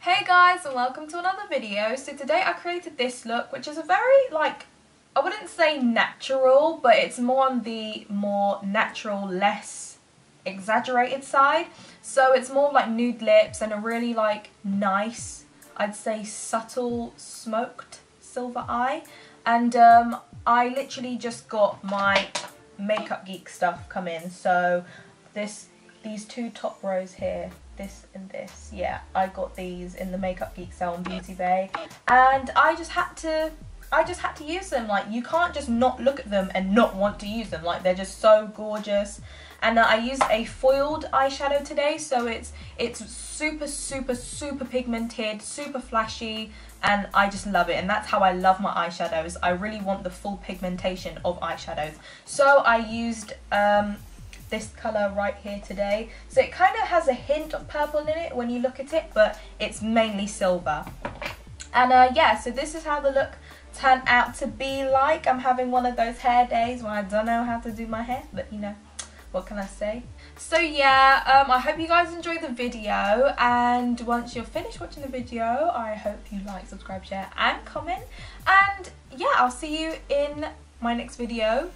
Hey guys, and welcome to another video. So today I created this look, which is a very, I wouldn't say natural, but it's more on the more natural, less exaggerated side. So it's more like nude lips and a really nice, I'd say subtle smoked silver eye. And I literally just got my Makeup Geek stuff come in. So these two top rows here, this and this, yeah, I got these in the Makeup Geek sale on Beauty Bay, and I just had to use them. Like, you can't just not look at them and not want to use them. Like, they're just so gorgeous. And I used a foiled eyeshadow today, so it's super pigmented, super flashy, and I just love it. And that's how I love my eyeshadows. I really want the full pigmentation of eyeshadows. So I used this colour right here today. So it kind of has a hint of purple in it when you look at it, but it's mainly silver. And yeah, so this is how the look turned out to be like. I'm having one of those hair days when I don't know how to do my hair, but you know, what can I say? So yeah, I hope you guys enjoyed the video, and once you're finished watching the video, I hope you like, subscribe, share and comment. And yeah, I'll see you in my next video,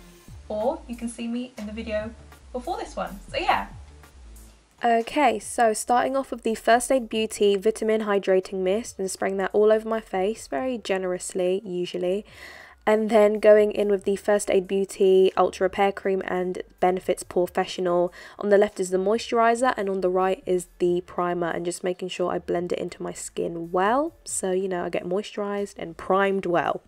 or you can see me in the video before this one. So yeah. Okay, so starting off with the First Aid Beauty Vitamin Hydrating Mist and spraying that all over my face, very generously usually. And then going in with the First Aid Beauty Ultra Repair Cream and Benefits Professional. On the left is the moisturiser and on the right is the primer, and just making sure I blend it into my skin well. So, you know, I get moisturised and primed well.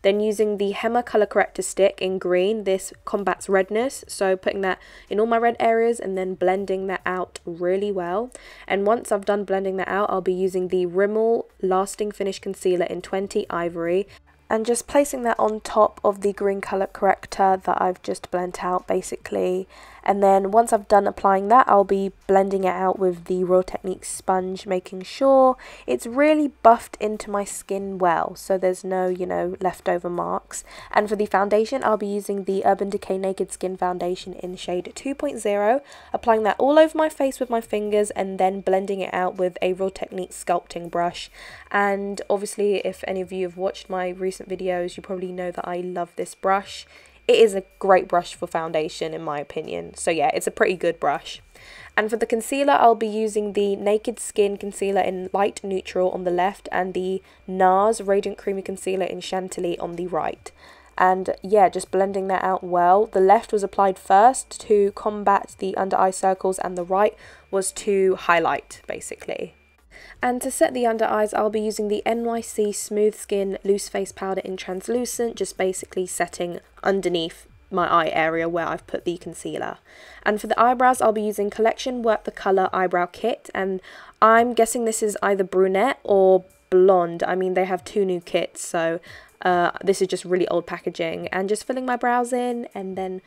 Then using the Heheh Colour Corrector Stick in green, this combats redness, so putting that in all my red areas and then blending that out really well. And once I've done blending that out, I'll be using the Rimmel Lasting Finish Concealer in 20 Ivory, and just placing that on top of the green colour corrector that I've just blent out basically. And then once I've done applying that, I'll be blending it out with the Real Techniques sponge, making sure it's really buffed into my skin well, so there's no, you know, leftover marks. And for the foundation, I'll be using the Urban Decay Naked Skin Foundation in shade 2.0, applying that all over my face with my fingers and then blending it out with a Real Techniques sculpting brush. And obviously, if any of you have watched my recent videos, you probably know that I love this brush. It is a great brush for foundation in my opinion. So yeah, it's a pretty good brush. And for the concealer, I'll be using the Naked Skin Concealer in Light Neutral on the left and the NARS Radiant Creamy Concealer in Chantilly on the right. And yeah, just blending that out well. The left was applied first to combat the under eye circles and the right was to highlight basically. And to set the under eyes, I'll be using the NYC Smooth Skin Loose Face Powder in Translucent, just basically setting underneath my eye area where I've put the concealer. And for the eyebrows, I'll be using Collection Work the Colour Eyebrow Kit, and I'm guessing this is either brunette or blonde. I mean, they have two new kits, so this is just really old packaging. And just filling my brows in, and then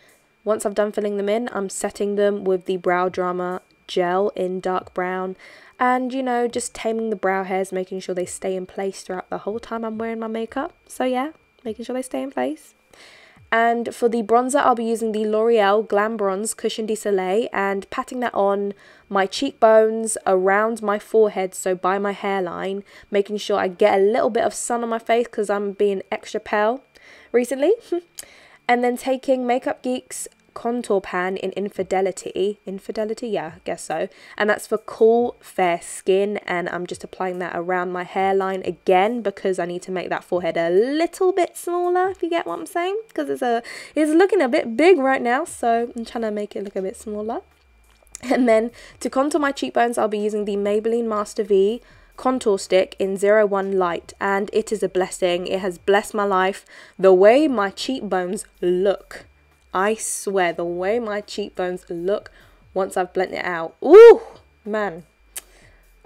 once I've done filling them in, I'm setting them with the Brow Drama Gel in dark brown. And, you know, just taming the brow hairs, making sure they stay in place throughout the whole time I'm wearing my makeup. So yeah, making sure they stay in place. And for the bronzer, I'll be using the L'Oreal Glam Bronze Cushion de Soleil and patting that on my cheekbones, around my forehead, so by my hairline, making sure I get a little bit of sun on my face because I'm being extra pale recently. And then taking Makeup Geek's contour pan in Infidelity, yeah, I guess so, and that's for cool fair skin, and I'm just applying that around my hairline again because I need to make that forehead a little bit smaller, if you get what I'm saying, because it's looking a bit big right now, so I'm trying to make it look a bit smaller. And then to contour my cheekbones, I'll be using the Maybelline Master V contour stick in 01 Light, and it is a blessing. It has blessed my life. The way my cheekbones look, I swear, the way my cheekbones look once I've blended it out. Ooh, man.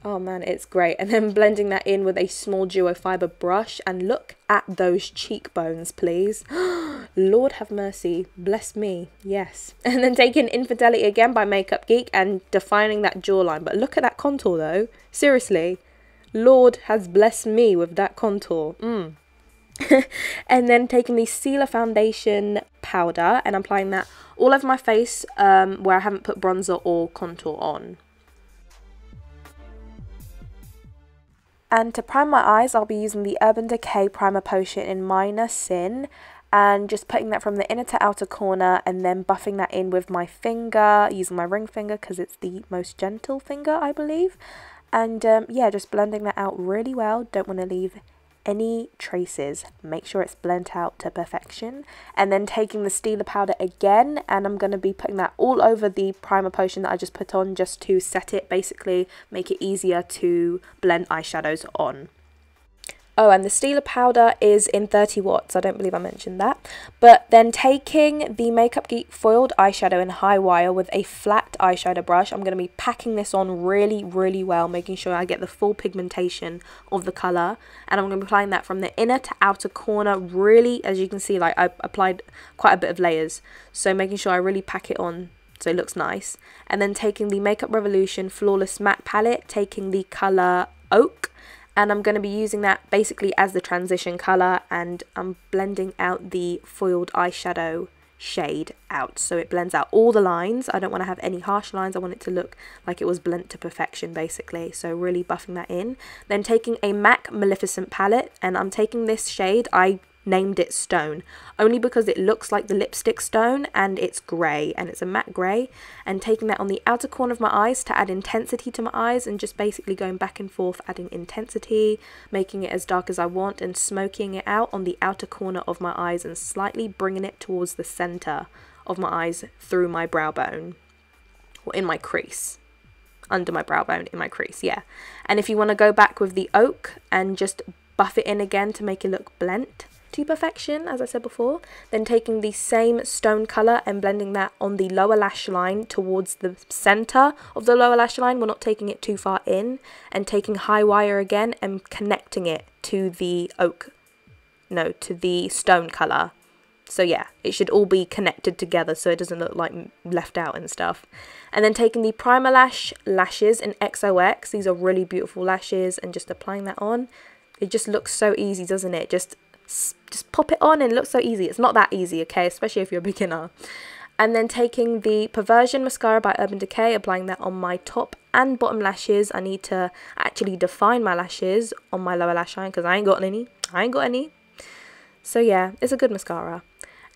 Oh man, it's great. And then blending that in with a small duo fiber brush, and look at those cheekbones, please. Lord have mercy. Bless me. Yes. And then taking Infidelity again by Makeup Geek and defining that jawline. But look at that contour though. Seriously. Lord has blessed me with that contour. And then taking the Sealer Foundation powder and applying that all over my face where I haven't put bronzer or contour on. And to prime my eyes, I'll be using the Urban Decay Primer Potion in Minor Sin. And just putting that from the inner to outer corner and then buffing that in with my finger, using my ring finger because it's the most gentle finger, I believe. And yeah, just blending that out really well. Don't want to leave any traces. Make sure it's blent out to perfection. And then taking the Steeler powder again, and I'm going to be putting that all over the primer potion that I just put on, just to set it, basically make it easier to blend eyeshadows on. Oh, and the Steeler powder is in 30 watts. I don't believe I mentioned that. But then taking the Makeup Geek foiled eyeshadow in high wire with a flat eyeshadow brush, I'm going to be packing this on really, really well, making sure I get the full pigmentation of the colour. And I'm going to be applying that from the inner to outer corner, really, as you can see, like I applied quite a bit of layers. So making sure I really pack it on so it looks nice. And then taking the Makeup Revolution Flawless Matte Palette, taking the colour Oak. And I'm going to be using that basically as the transition colour, and I'm blending out the foiled eyeshadow shade out so it blends out all the lines. I don't want to have any harsh lines. I want it to look like it was blent to perfection basically, so really buffing that in. Then taking a MAC Maleficent palette, and I'm taking this shade, I named it Stone only because it looks like the lipstick Stone, and it's grey, and it's a matte grey. And taking that on the outer corner of my eyes to add intensity to my eyes, and just basically going back and forth adding intensity, making it as dark as I want, and smoking it out on the outer corner of my eyes and slightly bringing it towards the centre of my eyes through my brow bone, or in my crease, under my brow bone, in my crease, yeah. And if you want to go back with the Oak and just buff it in again to make it look blent to perfection, as I said before, then taking the same Stone colour and blending that on the lower lash line towards the centre of the lower lash line. We're not taking it too far in, and taking high wire again and connecting it to the to the Stone colour. So yeah, it should all be connected together so it doesn't look like left out and stuff. And then taking the Primer lashes in XOX, these are really beautiful lashes, and just applying that on. It just looks so easy, doesn't it? Just pop it on and it looks so easy. It's not that easy, okay, especially if you're a beginner. And then taking the Perversion mascara by Urban Decay, applying that on my top and bottom lashes. I need to actually define my lashes on my lower lash line because I ain't got any. So yeah, it's a good mascara.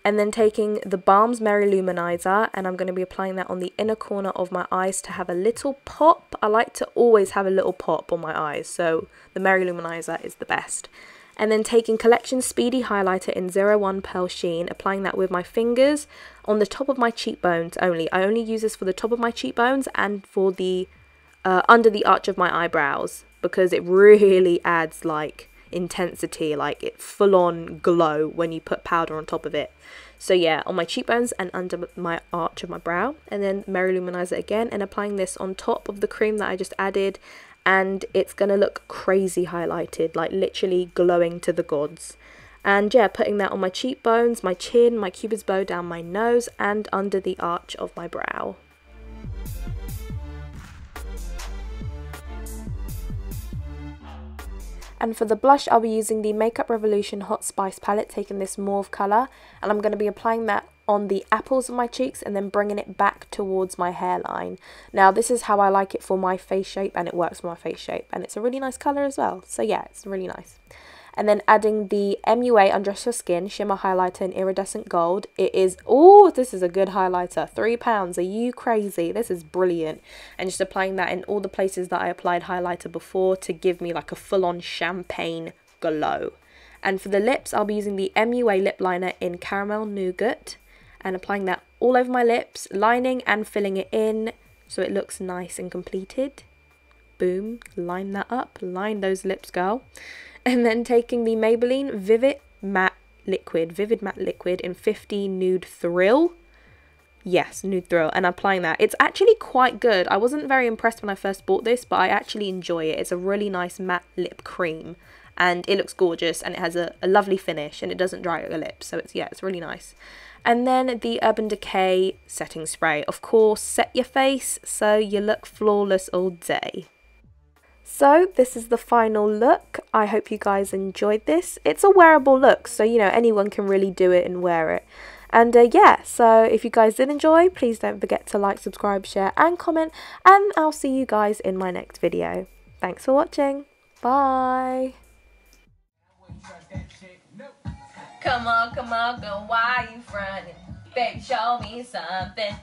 And then taking the Balm's Merry Luminizer, and I'm going to be applying that on the inner corner of my eyes to have a little pop. I like to always have a little pop on my eyes, so the Merry Luminizer is the best. And then taking Collection Speedy Highlighter in 01 Pearl Sheen, applying that with my fingers on the top of my cheekbones only. I only use this for the top of my cheekbones and for the under the arch of my eyebrows, because it really adds like intensity, like it full-on glow when you put powder on top of it. So yeah, on my cheekbones and under my arch of my brow. And then Merry Luminizer again, and applying this on top of the cream that I just added, and it's gonna look crazy highlighted, like literally glowing to the gods. And yeah, putting that on my cheekbones, my chin, my cupid's bow down my nose, and under the arch of my brow. And for the blush, I'll be using the Makeup Revolution Hot Spice palette, taking this mauve colour, and I'm going to be applying that on the apples of my cheeks and then bringing it back towards my hairline. Now this is how I like it for my face shape, and it works for my face shape, and it's a really nice colour as well, so yeah, it's really nice. And then adding the MUA Undress Your Skin Shimmer Highlighter in Iridescent Gold. It is, oh, this is a good highlighter. £3, are you crazy? This is brilliant. And just applying that in all the places that I applied highlighter before to give me like a full-on champagne glow. And for the lips, I'll be using the MUA Lip Liner in Caramel Nougat, and applying that all over my lips, lining and filling it in so it looks nice and completed. Boom, line that up, line those lips, girl. And then taking the Maybelline Vivid Matte Liquid in 50 Nude Thrill. Yes, Nude Thrill, and applying that. It's actually quite good. I wasn't very impressed when I first bought this, but I actually enjoy it. It's a really nice matte lip cream, and it looks gorgeous, and it has a lovely finish, and it doesn't dry out your lips, so it's really nice. And then the Urban Decay setting spray. Of course, set your face so you look flawless all day. So this is the final look. I hope you guys enjoyed this. It's a wearable look, so you know, anyone can really do it and wear it. And yeah, so if you guys did enjoy, please don't forget to like, subscribe, share and comment, and I'll see you guys in my next video. Thanks for watching. Bye. Come on, girl, why you frontin'? Baby, show me something.